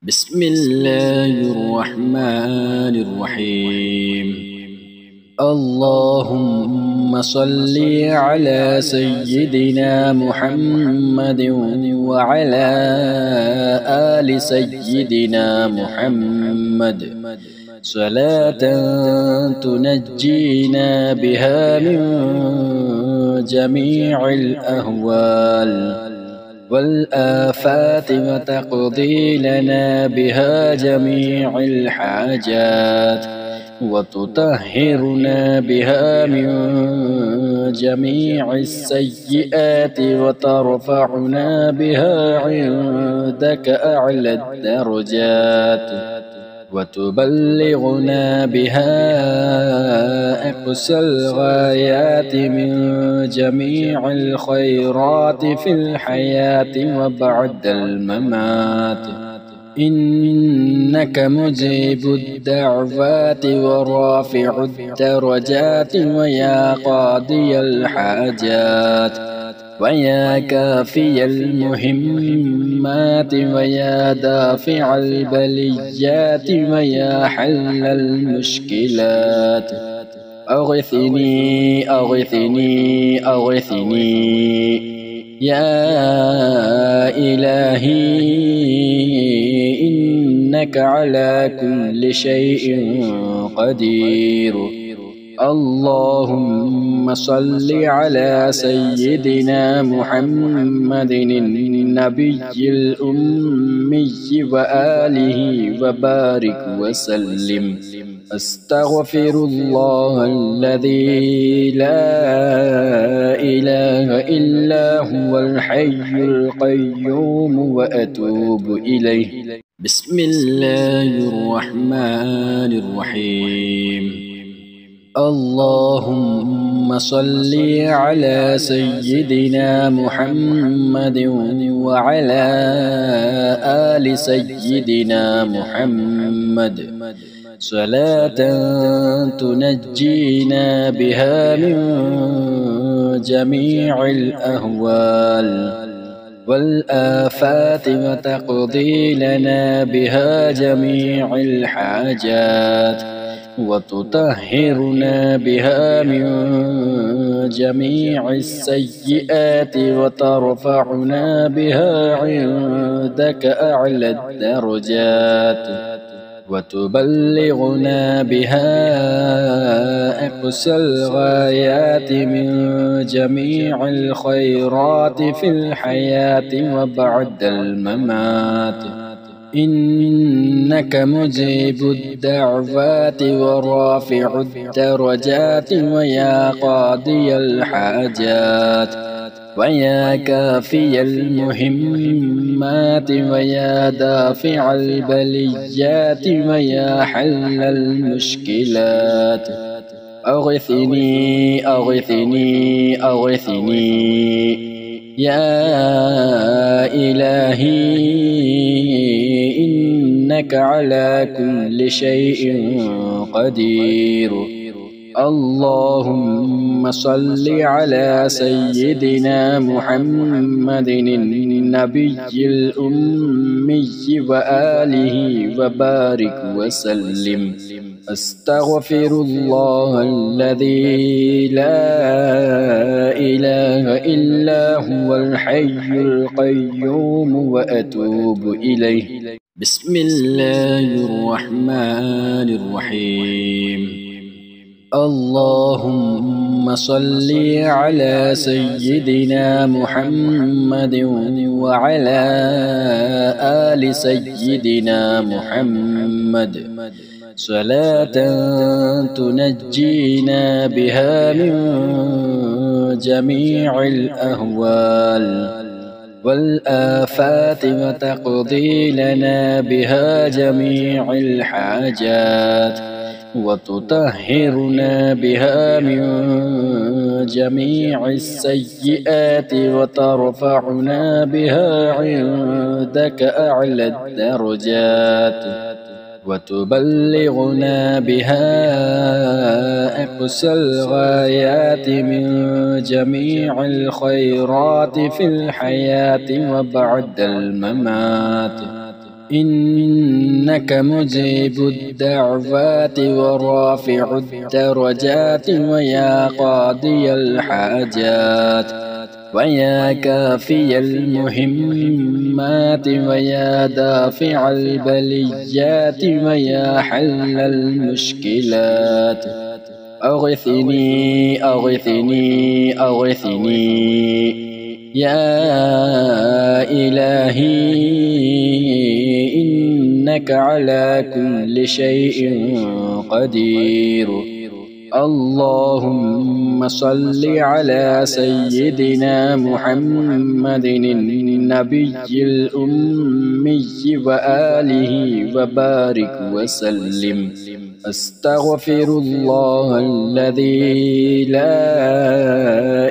بسم الله الرحمن الرحيم. اللهم صل على سيدنا محمد وعلى آل سيدنا محمد صلاة تنجينا بها من جميع الأهوال والآفات وتقضي لنا بها جميع الحاجات وتطهرنا بها من جميع السيئات وترفعنا بها عندك أعلى الدرجات وتبلغنا بها أقصى الغايات من جميع الخيرات في الحياة وبعد الممات. إنك مجيب الدعوات ورافع الدرجات ويا قاضي الحاجات ويا كافي المهمات ويا دافع البليات ويا حل المشكلات. أغثني أغثني أغثني يا إلهي إنك على كل شيء قدير. اللهم صل على سيدنا محمد النبي الأمي وآله وبارك وسلم. أستغفر الله الذي لا إله إلا هو الحي القيوم وأتوب إليه. بسم الله الرحمن الرحيم. اللهم صل على سيدنا محمد وعلى آل سيدنا محمد صلاة تنجينا بها من جميع الأهوال والآفات وتقضي لنا بها جميع الحاجات وتطهرنا بها من جميع السيئات وترفعنا بها عندك أعلى الدرجات وتبلغنا بها أقصى الغايات من جميع الخيرات في الحياة وبعد الممات. إنك مجيب الدعوات ورافع الدرجات ويا قاضي الحاجات ويا كافي المهمات ويا دافع البليات ويا حل المشكلات. أغثني أغثني أغثني يا إلهي إنك على كل شيء قدير. اللهم صل على سيدنا محمد النبي الأمي وآله وبارك وسلم. أستغفر الله الذي لا إله إلا هو الحي القيوم وأتوب إليه. بسم الله الرحمن الرحيم. اللهم صل على سيدنا محمد وعلى آل سيدنا محمد صلاة تنجينا بها من جميع الأهوال والآفات وتقضي لنا بها جميع الحاجات وتطهرنا بها من جميع السيئات وترفعنا بها عندك أعلى الدرجات وتبلغنا بها أقصى الغايات من جميع الخيرات في الحياة وبعد الممات. إنك مجيب الدعوات ورافع الدرجات ويا قاضي الحاجات ويا كافي المهمات ويا دافع البليات ويا حل المشكلات أغثني أغثني أغثني يا إلهي إنك على كل شيء قدير. اللهم صل على سيدنا محمد النبي الأمي وآله وبارك وسلم. أستغفر الله الذي لا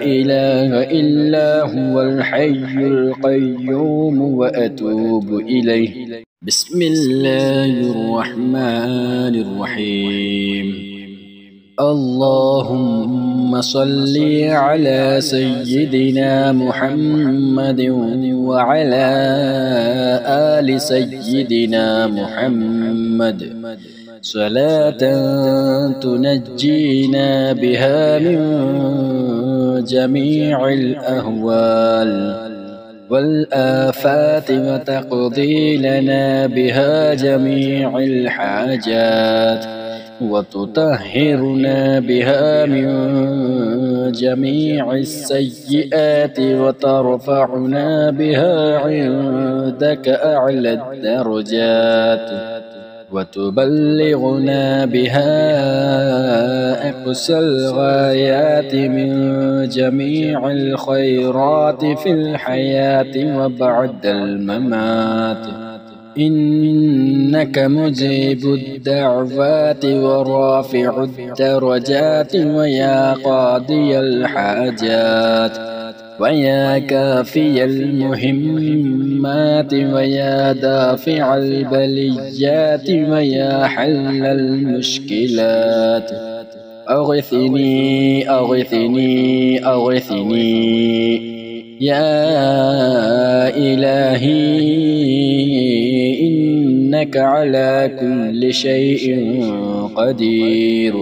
إله إلا هو الحي القيوم وأتوب إليه. بسم الله الرحمن الرحيم. اللهم صل على سيدنا محمد وعلى آل سيدنا محمد صلاة تنجينا بها من جميع الأهوال والآفات وتقضي لنا بها جميع الحاجات وتطهرنا بها من جميع السيئات وترفعنا بها عندك أعلى الدرجات وتبلغنا بها أقصى الغايات من جميع الخيرات في الحياة وبعد الممات. إنك مجيب الدعوات ورافع الدرجات ويا قاضي الحاجات ويا كافي المهمات ويا دافع البليات ويا حل المشكلات أغثني أغثني أغثني يا إلهي إنك على كل شيء قدير.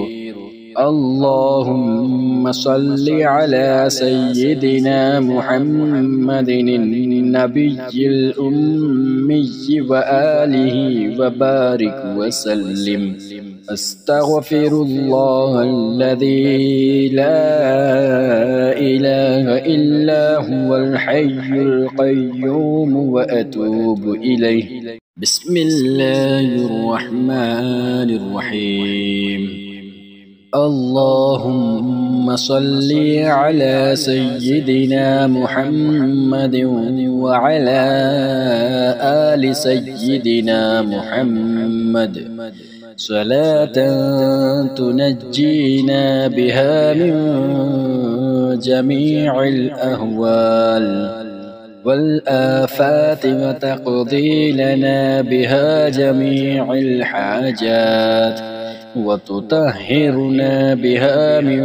اللهم صل على سيدنا محمد النبي الأمي وآله وبارك وسلم. أستغفر الله الذي لا إله إلا هو الحي القيوم وأتوب إليه. بسم الله الرحمن الرحيم. اللهم صل على سيدنا محمد وعلى آل سيدنا محمد صلاة تنجينا بها من جميع الأهوال والآفات وتقضي لنا بها جميع الحاجات وتطهرنا بها من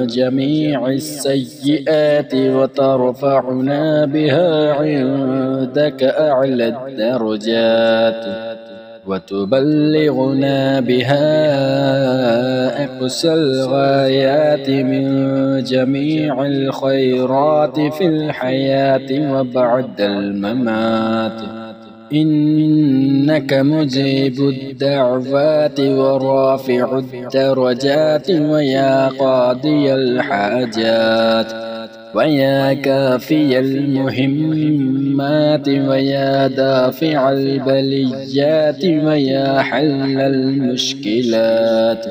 جميع السيئات وترفعنا بها عندك أعلى الدرجات وتبلغنا بها أقصى الغايات من جميع الخيرات في الحياة وبعد الممات. إنك مجيب الدعوات ورافع الدرجات ويا قاضي الحاجات ويا كافي المهمات ويا دافع البليات ويا حل المشكلات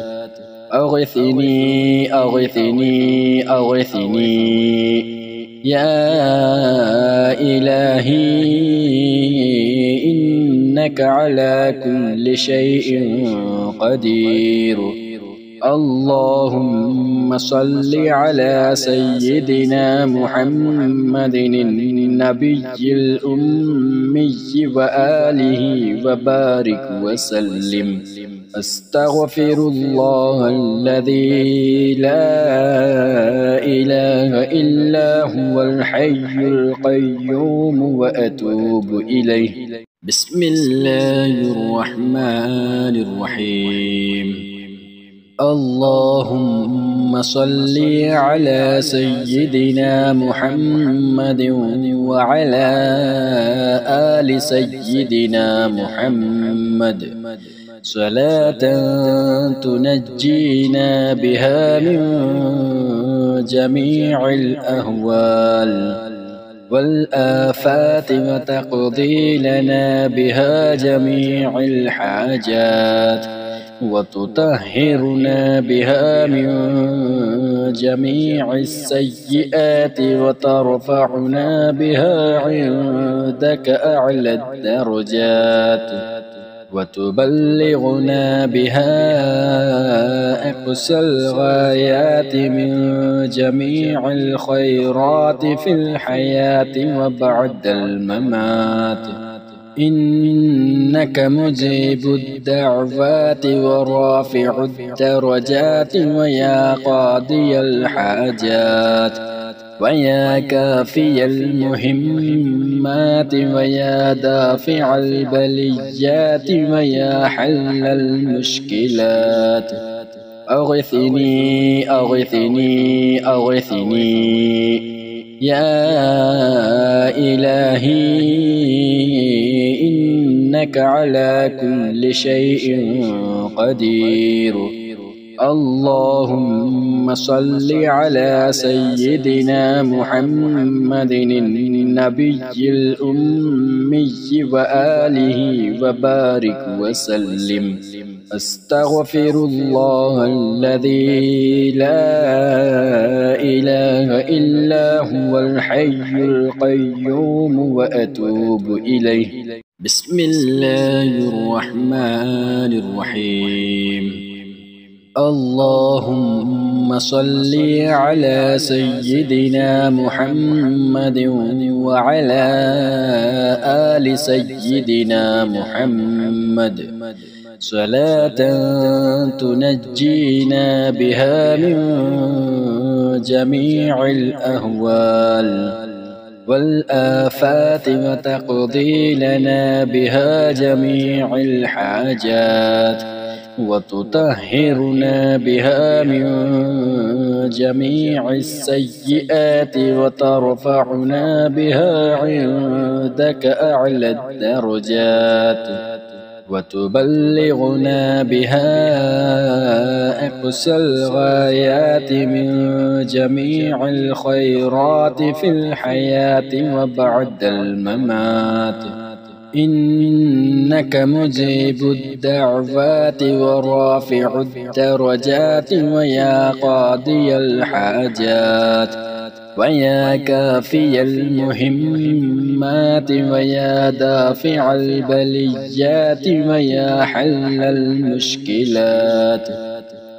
أغثني أغثني أغثني يا إلهي إنك على كل شيء قدير. اللهم صل على سيدنا محمد النبي الأمي وآله وبارك وسلم. أستغفر الله الذي لا إله إلا هو الحي القيوم وأتوب إليه. بسم الله الرحمن الرحيم. اللهم صل على سيدنا محمد وعلى آل سيدنا محمد صلاة تنجينا بها من جميع الأهوال والآفات وتقضي لنا بها جميع الحاجات وتطهرنا بها من جميع السيئات وترفعنا بها عندك أعلى الدرجات وتبلغنا بها أقصى الغايات من جميع الخيرات في الحياة وبعد الممات. إنك مجيب الدعوات ورافع الدرجات ويا قاضي الحاجات ويا كافي المهمات ويا دافع البليات ويا حل المشكلات. أغثني أغثني أغثني يا إلهي إنك على كل شيء قدير. اللهم صل على سيدنا محمد النبي الأمي وآله وبارك وسلم. أستغفر الله الذي لا إله إلا هو الحي القيوم وأتوب إليه. بسم الله الرحمن الرحيم. اللهم صل على سيدنا محمد وعلى آل سيدنا محمد صلاة تنجينا بها من جميع الأهوال والآفات وتقضي لنا بها جميع الحاجات وتطهرنا بها من جميع السيئات وترفعنا بها عندك أعلى الدرجات وتبلغنا بها أقصى الغايات من جميع الخيرات في الحياة وبعد الممات. إنك مجيب الدعوات ورافع الدرجات ويا قاضي الحاجات ويا كافي المهمات ويا دافع البليات ويا حل المشكلات.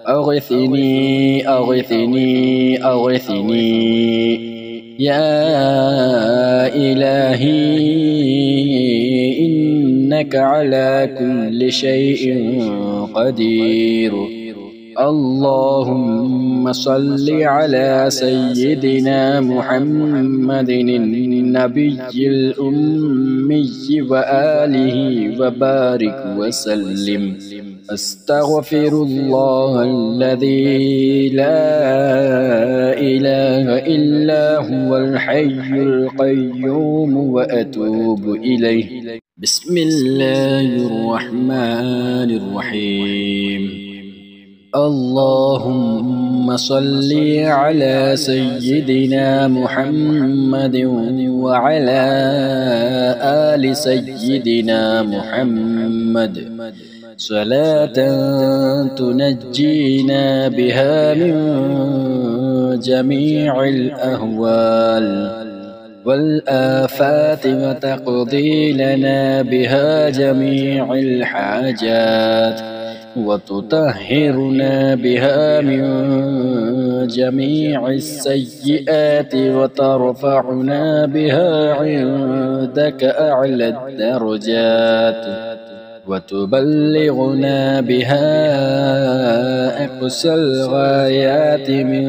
أغثني أغثني أغثني يا إلهي إنك على كل شيء قدير. اللهم صل على سيدنا محمد النبي الأمي وآله وبارك وسلم. أستغفر الله الذي لا إله إلا هو الحي القيوم وأتوب إليه. بسم الله الرحمن الرحيم. اللهم صل على سيدنا محمد وعلى آل سيدنا محمد صلاة تنجينا بها من جميع الأهوال والآفات وتقضي لنا بها جميع الحاجات وتطهرنا بها من جميع السيئات وترفعنا بها عندك أعلى الدرجات وتبلغنا بها أقصى الغايات من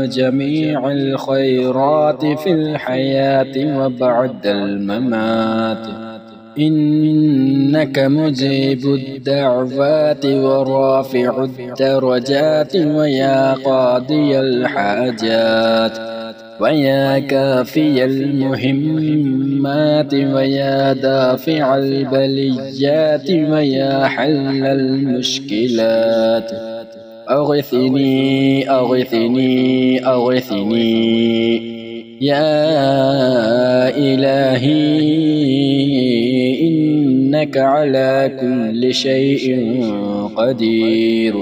جميع الخيرات في الحياة وبعد الممات. إنك مجيب الدعوات ورافع الدرجات ويا قاضي الحاجات ويا كافي المهمات ويا دافع البليات ويا حل المشكلات أغثني أغثني أغثني يا إلهي إنك على كل شيء قدير.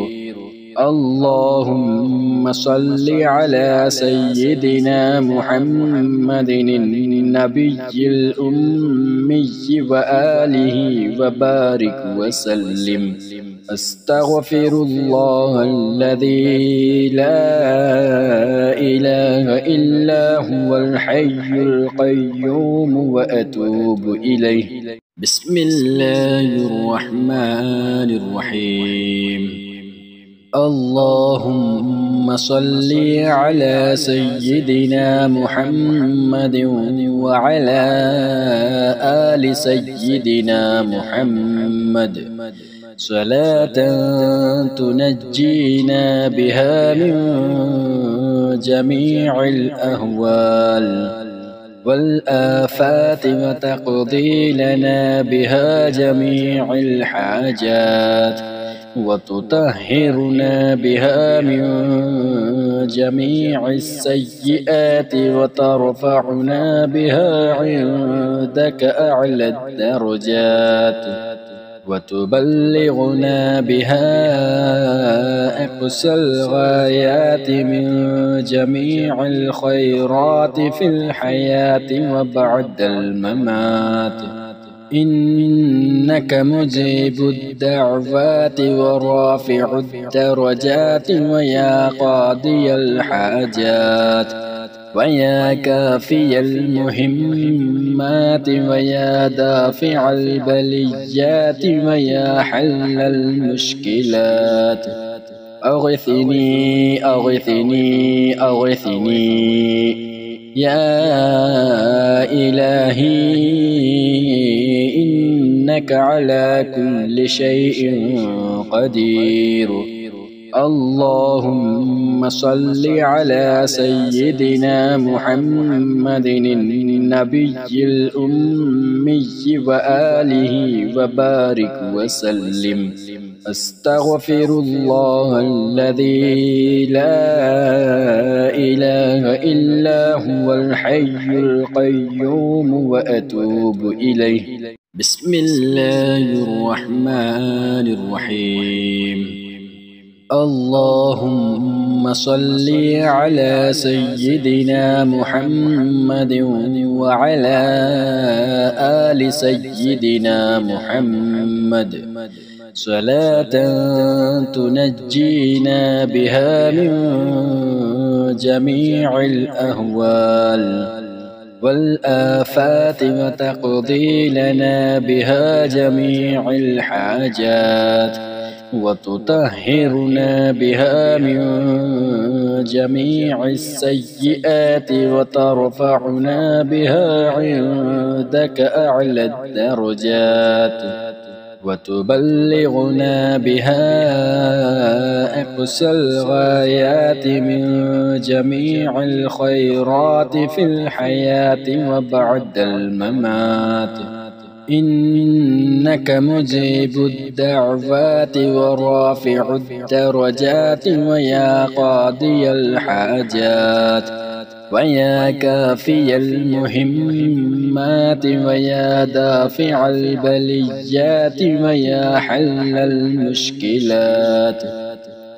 اللهم صل على سيدنا محمد النبي الأمي وآله وبارك وسلم. أستغفر الله الذي لا إله إلا هو الحي القيوم وأتوب إليه. بسم الله الرحمن الرحيم. اللهم صل على سيدنا محمد وعلى آل سيدنا محمد صلاة تنجينا بها من جميع الأهوال والآفات وتقضي لنا بها جميع الحاجات وتطهرنا بها من جميع السيئات وترفعنا بها عندك أعلى الدرجات وتبلغنا بها أقصى الغايات من جميع الخيرات في الحياة وبعد الممات. إنك مجيب الدعوات ورافع الدرجات ويا قاضي الحاجات ويا كافي المهمات ويا دافع البليات ويا حل المشكلات أغثني أغثني أغثني يا إلهي إنك على كل شيء قدير. اللهم صل على سيدنا محمد النبي الأمي وآله وبارك وسلم. أستغفر الله الذي لا إله إلا هو الحي القيوم وأتوب إليه. بسم الله الرحمن الرحيم. اللهم صل على سيدنا محمد وعلى آل سيدنا محمد صلاة تنجينا بها من جميع الأهوال والآفات وتقضي لنا بها جميع الحاجات وتطهرنا بها من جميع السيئات وترفعنا بها عندك أعلى الدرجات وتبلغنا بها أقصى الغايات من جميع الخيرات في الحياة وبعد الممات. إنك مجيب الدعوات ورافع الدرجات ويا قاضي الحاجات ويا كافي المهمات ويا دافع البليات ويا حل المشكلات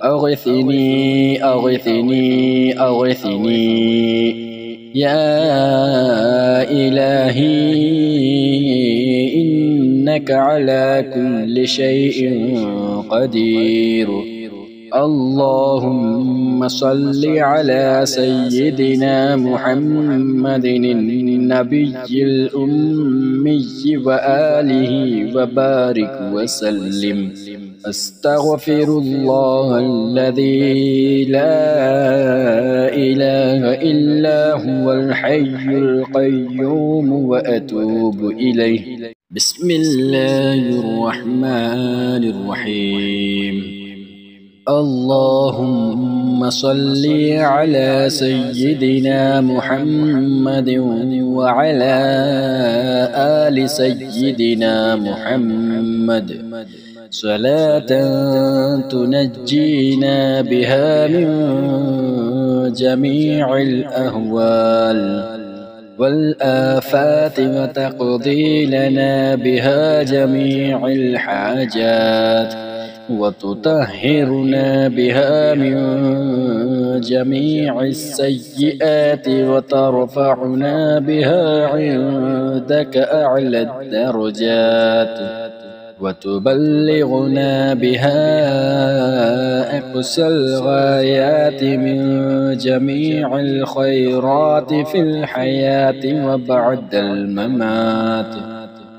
أغثني أغثني أغثني يا إلهي إنك على كل شيء قدير. اللهم صل على سيدنا محمد النبي الأمي وآله وبارك وسلم. أستغفر الله الذي لا إله إلا هو الحي القيوم وأتوب إليه. بسم الله الرحمن الرحيم. اللهم صل على سيدنا محمد وعلى آل سيدنا محمد صلاة تنجينا بها من جميع الأهوال والآفات وتقضي لنا بها جميع الحاجات وتطهرنا بها من جميع السيئات وترفعنا بها عندك أعلى الدرجات وتبلغنا بها أقصى الغايات من جميع الخيرات في الحياة وبعد الممات.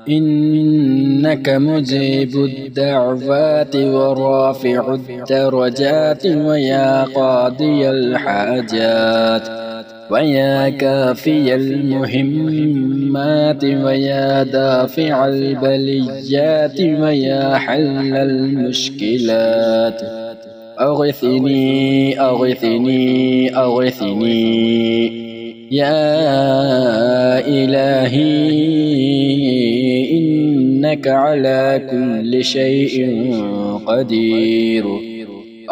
إنك مجيب الدعوات ورافع الدرجات ويا قاضي الحاجات ويا كافي المهمات ويا دافع البليات ويا حل المشكلات. أغثني أغثني أغثني يا إلهي إنك على كل شيء قدير.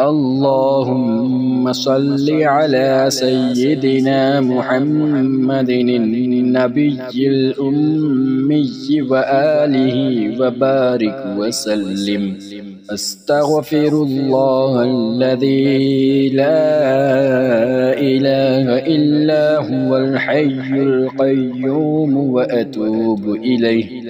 اللهم صل على سيدنا محمد النبي الأمي وآله وبارك وسلم. أستغفر الله الذي لا إله إلا هو الحي القيوم وأتوب إليه.